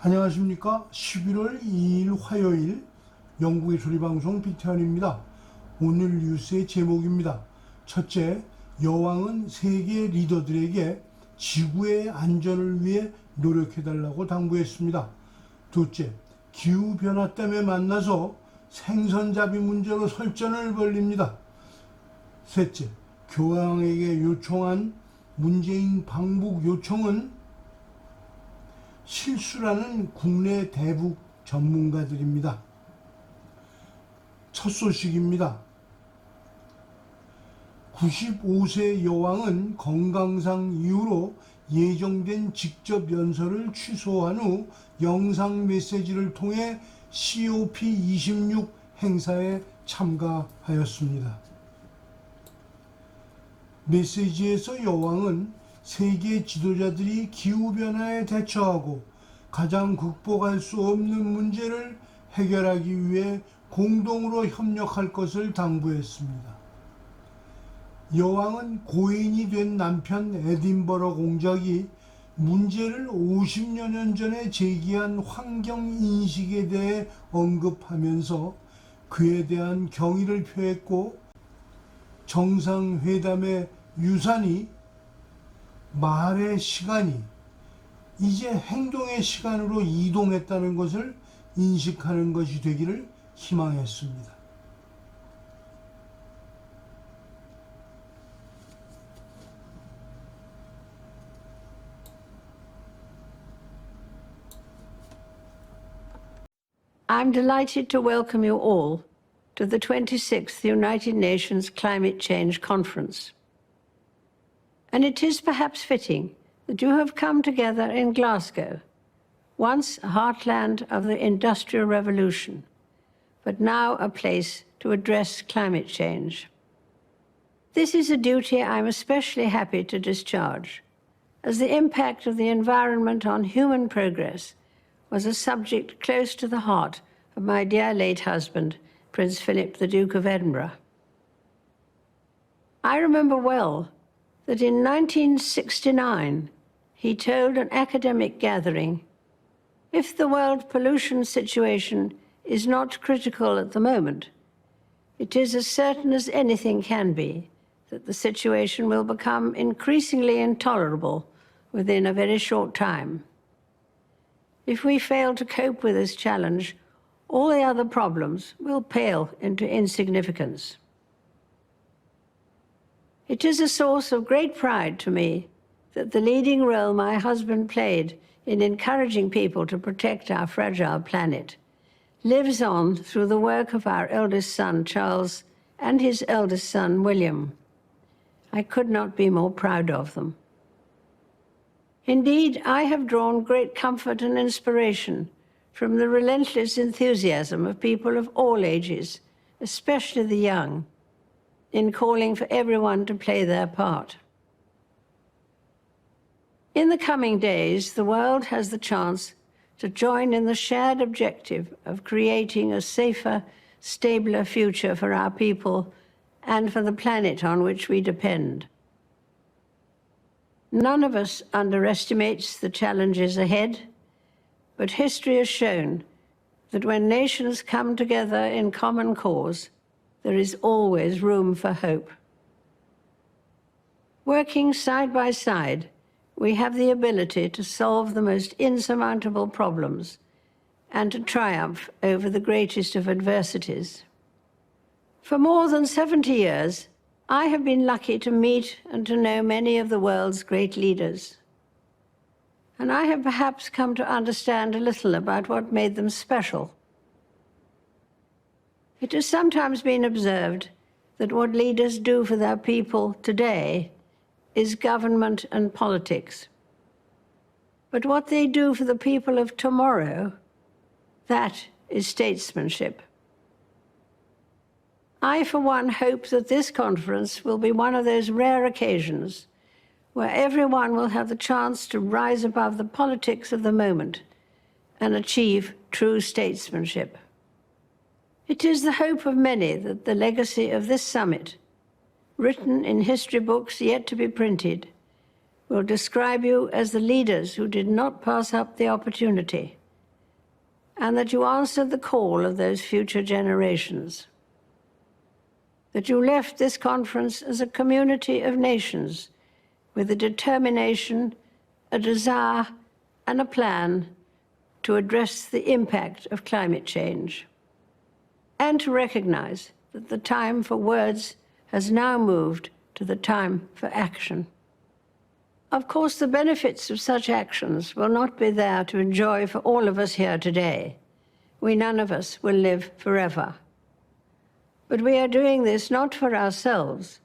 안녕하십니까. 11월 2일 화요일 영국의 소리방송 BTN입니다. 오늘 뉴스의 제목입니다. 첫째, 여왕은 세계 리더들에게 지구의 안전을 위해 노력해달라고 당부했습니다. 둘째, 기후변화 때문에 만나서 생선잡이 문제로 설전을 벌립니다. 셋째, 교황에게 요청한 문재인 방북 요청은 실수라는 국내 대북 전문가들입니다. 첫 소식입니다. 95세 여왕은 건강상 이유로 예정된 직접 연설을 취소한 후 영상 메시지를 통해 COP26 행사에 참가하였습니다. 메시지에서 여왕은 세계 지도자들이 기후변화에 대처하고 가장 극복할 수 없는 문제를 해결하기 위해 공동으로 협력할 것을 당부했습니다. 여왕은 고인이 된 남편 에딘버러 공작이 문제를 50여 년 전에 제기한 환경인식에 대해 언급하면서 그에 대한 경의를 표했고, 정상회담의 유산이 말의 시간이 이제 행동의 시간으로 이동했다는 것을 인식하는 것이 되기를 희망했습니다. I'm delighted to welcome you all to the 26th United Nations Climate Change Conference. And it is perhaps fitting that you have come together in Glasgow, once a heartland of the Industrial Revolution, but now a place to address climate change. This is a duty I'm especially happy to discharge, as the impact of the environment on human progress was a subject close to the heart of my dear late husband, Prince Philip, the Duke of Edinburgh. I remember well that in 1969, he told an academic gathering, "If the world pollution situation is not critical at the moment, it is as certain as anything can be that the situation will become increasingly intolerable within a very short time. If we fail to cope with this challenge, all the other problems will pale into insignificance." It is a source of great pride to me that the leading role my husband played in encouraging people to protect our fragile planet lives on through the work of our eldest son, Charles, and his eldest son, William. I could not be more proud of them. Indeed, I have drawn great comfort and inspiration from the relentless enthusiasm of people of all ages, especially the young, in calling for everyone to play their part. In the coming days, the world has the chance to join in the shared objective of creating a safer, stabler future for our people and for the planet on which we depend. None of us underestimates the challenges ahead, but history has shown that when nations come together in common cause, there is always room for hope. Working side by side, we have the ability to solve the most insurmountable problems and to triumph over the greatest of adversities. For more than 70 years, I have been lucky to meet and to know many of the world's great leaders. And I have perhaps come to understand a little about what made them special. It has sometimes been observed that what leaders do for their people today is government and politics. But what they do for the people of tomorrow, that is statesmanship. I, for one, hope that this conference will be one of those rare occasions where everyone will have the chance to rise above the politics of the moment and achieve true statesmanship. It is the hope of many that the legacy of this summit, written in history books yet to be printed, will describe you as the leaders who did not pass up the opportunity and that you answered the call of those future generations. That you left this conference as a community of nations with a determination, a desire, and a plan to address the impact of climate change, and to recognize that the time for words has now moved to the time for action. Of course, the benefits of such actions will not be there to enjoy for all of us here today. None of us will live forever. But we are doing this not for ourselves,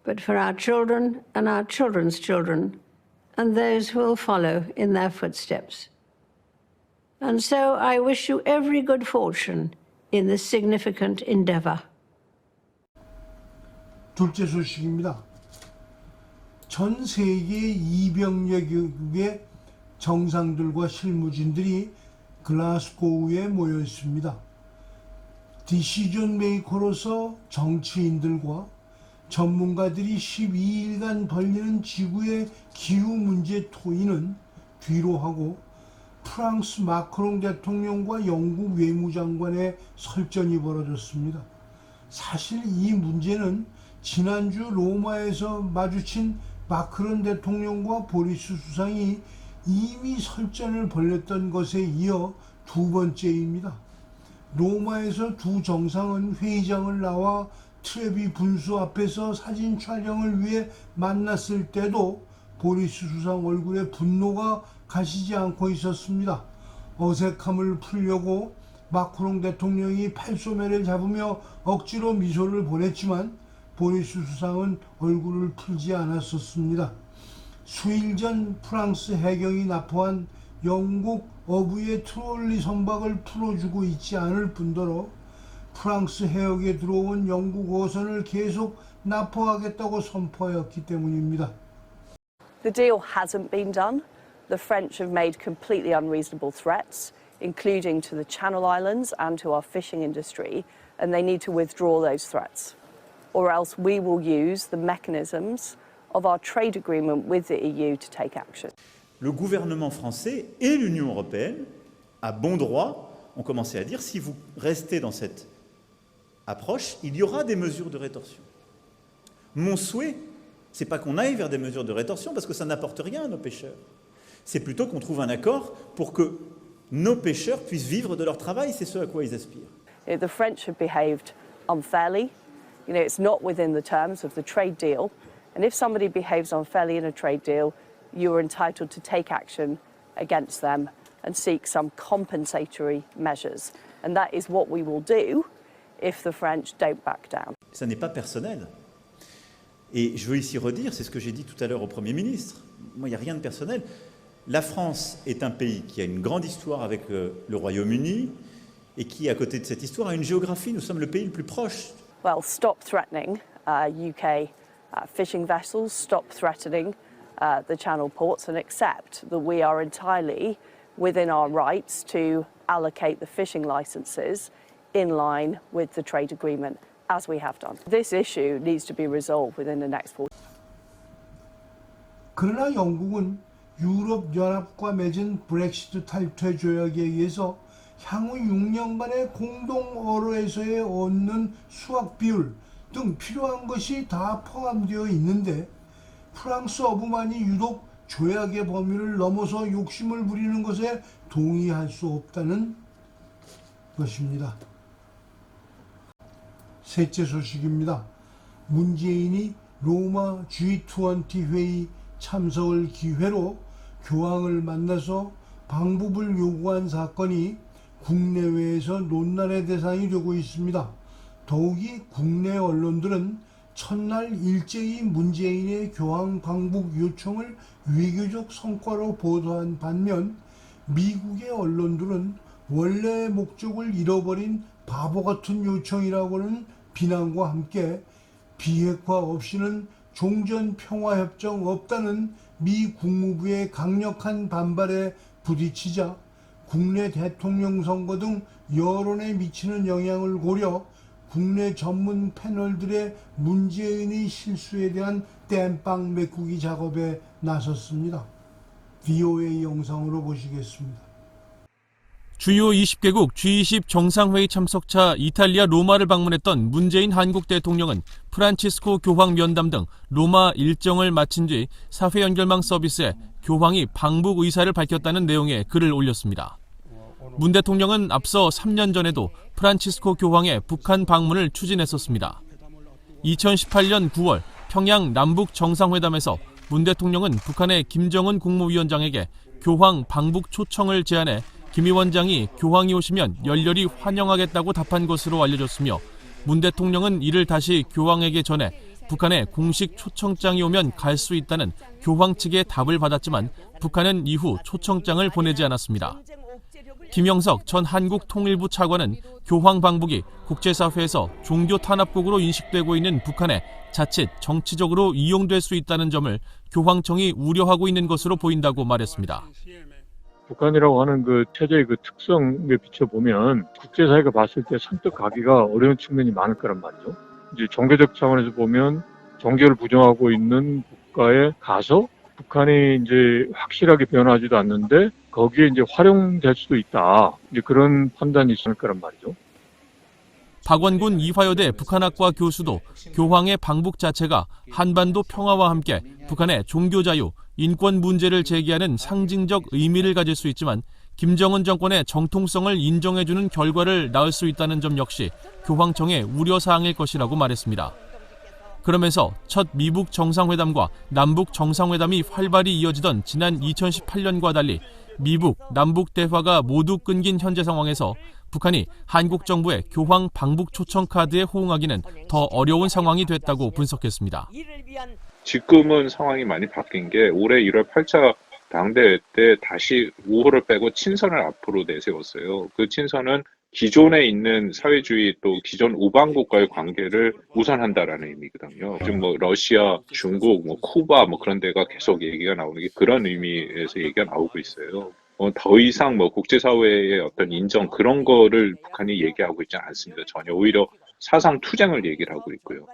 but for our children and our children's children, and those who will follow in their footsteps. And so I wish you every good fortune in this significant endeavor. 둘째 소식입니다. 전 세계 200여 개국의 정상들과 실무진들이 글라스고우에 모여 있습니다. 디시전 메이커로서 정치인들과 전문가들이 12일간 벌리는 지구의 기후 문제 토의는 뒤로 하고 프랑스 마크롱 대통령과 영국 외무장관의 설전이 벌어졌습니다. 사실 이 문제는 지난주 로마에서 마주친 마크롱 대통령과 보리스 수상이 이미 설전을 벌였던 것에 이어 두 번째입니다. 로마에서 두 정상은 회의장을 나와 트레비 분수 앞에서 사진 촬영을 위해 만났을 때도 보리스 수상 얼굴에 분노가 가시지 않고 있었습니다. 어색함을 풀려고 마크롱 대통령이 팔소매를 잡으며 억지로 미소를 보냈지만 보리스 수상은 얼굴을 풀지 않았었습니다. 수일 전 프랑스 해경이 납포한 영국 어부의 트롤리 선박을 풀어주고 있지 않을 뿐더러 프랑스 해역에 들어온 영국 어선을 계속 납포하겠다고 선포하였기 때문입니다. The deal hasn't been done. The French have made completely unreasonable threats, including to the Channel Islands and to our fishing industry, and they need to withdraw those threats. Or else we will use the mechanisms of our trade agreement with the EU to take action. Le gouvernement français et l'Union européenne, à bon droit, ont commencé à dire si vous restez dans cette approche, il y aura des mesures de rétorsion. Mon souhait, c'est pas qu'on aille vers des mesures de rétorsion parce que ça n'apporte rien à nos pêcheurs. C'est plutôt qu'on trouve un accord pour que nos pêcheurs puissent vivre de leur travail, c'est ce à quoi ils aspirent. The French have behaved unfairly. It's not within the terms of the trade deal. And if somebody behaves unfairly in a trade deal, you are entitled to take action against them and seek some compensatory measures. And that is what we will do if the French don't back down. Ça n'est pas personnel. Et je veux ici redire, c'est ce que j'ai dit tout à l'heure au Premier ministre, moi il n'y a rien de personnel. La France est un pays qui a une grande histoire avec le Royaume-Uni et qui, à côté de cette histoire, a une géographie. Nous sommes le pays le plus proche. Well, stop threatening UK fishing vessels, stop threatening the Channel ports, and accept that we are entirely within our rights to allocate the fishing licenses in line with the trade agreement, as we have done. This issue needs to be resolved within the next 4 years. 그러나 영국은 유럽 연합과 맺은 브렉시트 탈퇴 조약에 의해서 향후 6년간의 공동 어로에서의 얻는 수확 비율 등 필요한 것이 다 포함되어 있는데 프랑스 어부만이 유독 조약의 범위를 넘어서 욕심을 부리는 것에 동의할 수 없다는 것입니다. 셋째 소식입니다. 문재인이 로마 G20 회의 참석을 기회로 교황을 만나서 방북을 요구한 사건이 국내외에서 논란의 대상이 되고 있습니다. 더욱이 국내 언론들은 첫날 일제히 문재인의 교황 방북 요청을 외교적 성과로 보도한 반면 미국의 언론들은 원래의 목적을 잃어버린 바보 같은 요청이라고는 비난과 함께 비핵화 없이는 종전 평화협정 없다는 미 국무부의 강력한 반발에 부딪히자 국내 대통령 선거 등 여론에 미치는 영향을 고려 국내 전문 패널들의 문재인의 실수에 대한 땜빵 메꾸기 작업에 나섰습니다. VOA 영상으로 보시겠습니다. 주요 20개국 G20 정상회의 참석차 이탈리아 로마를 방문했던 문재인 한국 대통령은 프란치스코 교황 면담 등 로마 일정을 마친 뒤 사회 연결망 서비스에 교황이 방북 의사를 밝혔다는 내용의 글을 올렸습니다. 문 대통령은 앞서 3년 전에도 프란치스코 교황의 북한 방문을 추진했었습니다. 2018년 9월 평양 남북 정상회담에서 문 대통령은 북한의 김정은 국무위원장에게 교황 방북 초청을 제안해 김 위원장이 교황이 오시면 열렬히 환영하겠다고 답한 것으로 알려졌으며 문 대통령은 이를 다시 교황에게 전해 북한에 공식 초청장이 오면 갈 수 있다는 교황 측의 답을 받았지만 북한은 이후 초청장을 보내지 않았습니다. 김영석 전 한국통일부 차관은 교황 방북이 국제사회에서 종교 탄압국으로 인식되고 있는 북한에 자칫 정치적으로 이용될 수 있다는 점을 교황청이 우려하고 있는 것으로 보인다고 말했습니다. 북한이라고 하는 그 체제의 그 특성에 비춰보면 국제사회가 봤을 때 선뜻 가기가 어려운 측면이 많을 거란 말이죠. 이제 종교적 차원에서 보면 종교를 부정하고 있는 국가에 가서 북한이 이제 확실하게 변하지도 않는데 거기에 이제 활용될 수도 있다. 이제 그런 판단이 있을 거란 말이죠. 박원군 이화여대 북한학과 교수도 교황의 방북 자체가 한반도 평화와 함께 북한의 종교 자유, 인권 문제를 제기하는 상징적 의미를 가질 수 있지만 김정은 정권의 정통성을 인정해주는 결과를 낳을 수 있다는 점 역시 교황청의 우려사항일 것이라고 말했습니다. 그러면서 첫 미북 정상회담과 남북 정상회담이 활발히 이어지던 지난 2018년과 달리 미북, 남북 대화가 모두 끊긴 현재 상황에서 북한이 한국 정부의 교황 방북 초청 카드에 호응하기는 더 어려운 상황이 됐다고 분석했습니다. 지금은 상황이 많이 바뀐 게 올해 1월 8차 당대회 때 다시 우호를 빼고 친선을 앞으로 내세웠어요. 그 친선은 기존에 있는 사회주의 또 기존 우방국과의 관계를 우선한다라는 의미거든요. 지금 뭐 러시아, 중국, 뭐 쿠바 뭐 그런 데가 계속 얘기가 나오는 게 그런 의미에서 얘기가 나오고 있어요. 더 이상 뭐 국제사회의 어떤 인정 그런 거를 북한이 얘기하고 있지 않습니다. 전혀 오히려 사상 투쟁을 얘기를 하고 있고요.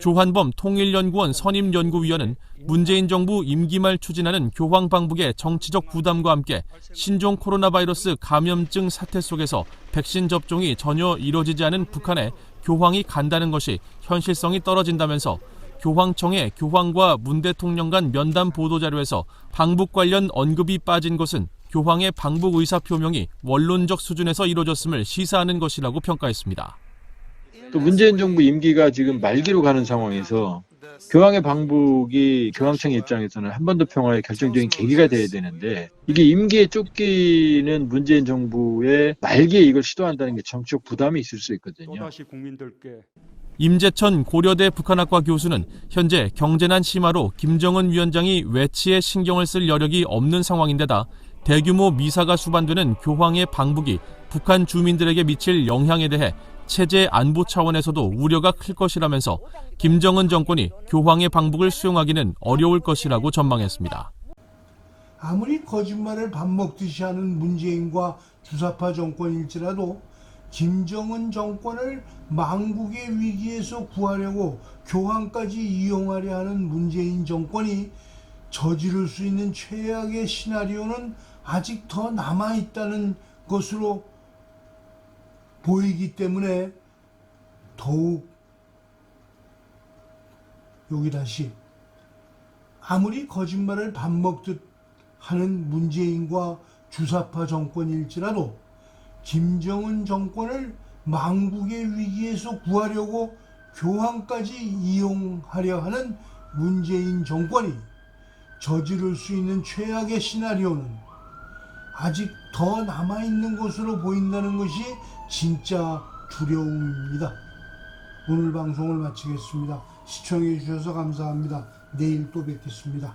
조한범 통일연구원 선임연구위원은 문재인 정부 임기 말 추진하는 교황 방북의 정치적 부담과 함께 신종 코로나 바이러스 감염증 사태 속에서 백신 접종이 전혀 이뤄지지 않은 북한에 교황이 간다는 것이 현실성이 떨어진다면서 교황청의 교황과 문 대통령 간 면담 보도자료에서 방북 관련 언급이 빠진 것은 교황의 방북 의사 표명이 원론적 수준에서 이루어졌음을 시사하는 것이라고 평가했습니다. 또 문재인 정부 임기가 지금 말기로 가는 상황에서 교황의 방북이 교황청 입장에서는 한반도 평화의 결정적인 계기가 돼야 되는데 이게 임기에 쫓기는 문재인 정부의 말기에 이걸 시도한다는 게 정치적 부담이 있을 수 있거든요. 임재천 고려대 북한학과 교수는 현재 경제난 심화로 김정은 위원장이 외치에 신경을 쓸 여력이 없는 상황인데다 대규모 미사가 수반되는 교황의 방북이 북한 주민들에게 미칠 영향에 대해 체제 안보 차원에서도 우려가 클 것이라면서 김정은 정권이 교황의 방북을 수용하기는 어려울 것이라고 전망했습니다. 아무리 거짓말을 밥 먹듯이 하는 문재인과 주사파 정권일지라도 김정은 정권을 망국의 위기에서 구하려고 교황까지 이용하려 하는 문재인 정권이 저지를 수 있는 최악의 시나리오는 아직 더 남아있다는 것으로 보이기 때문에 더욱 여기 다시 아무리 거짓말을 밥 먹듯 하는 문재인과 주사파 정권일지라도 김정은 정권을 망국의 위기에서 구하려고 교황까지 이용하려 하는 문재인 정권이 저지를 수 있는 최악의 시나리오는 아직 더 남아있는 것으로 보인다는 것이 진짜 두려움입니다. 오늘 방송을 마치겠습니다. 시청해 주셔서 감사합니다. 내일 또 뵙겠습니다.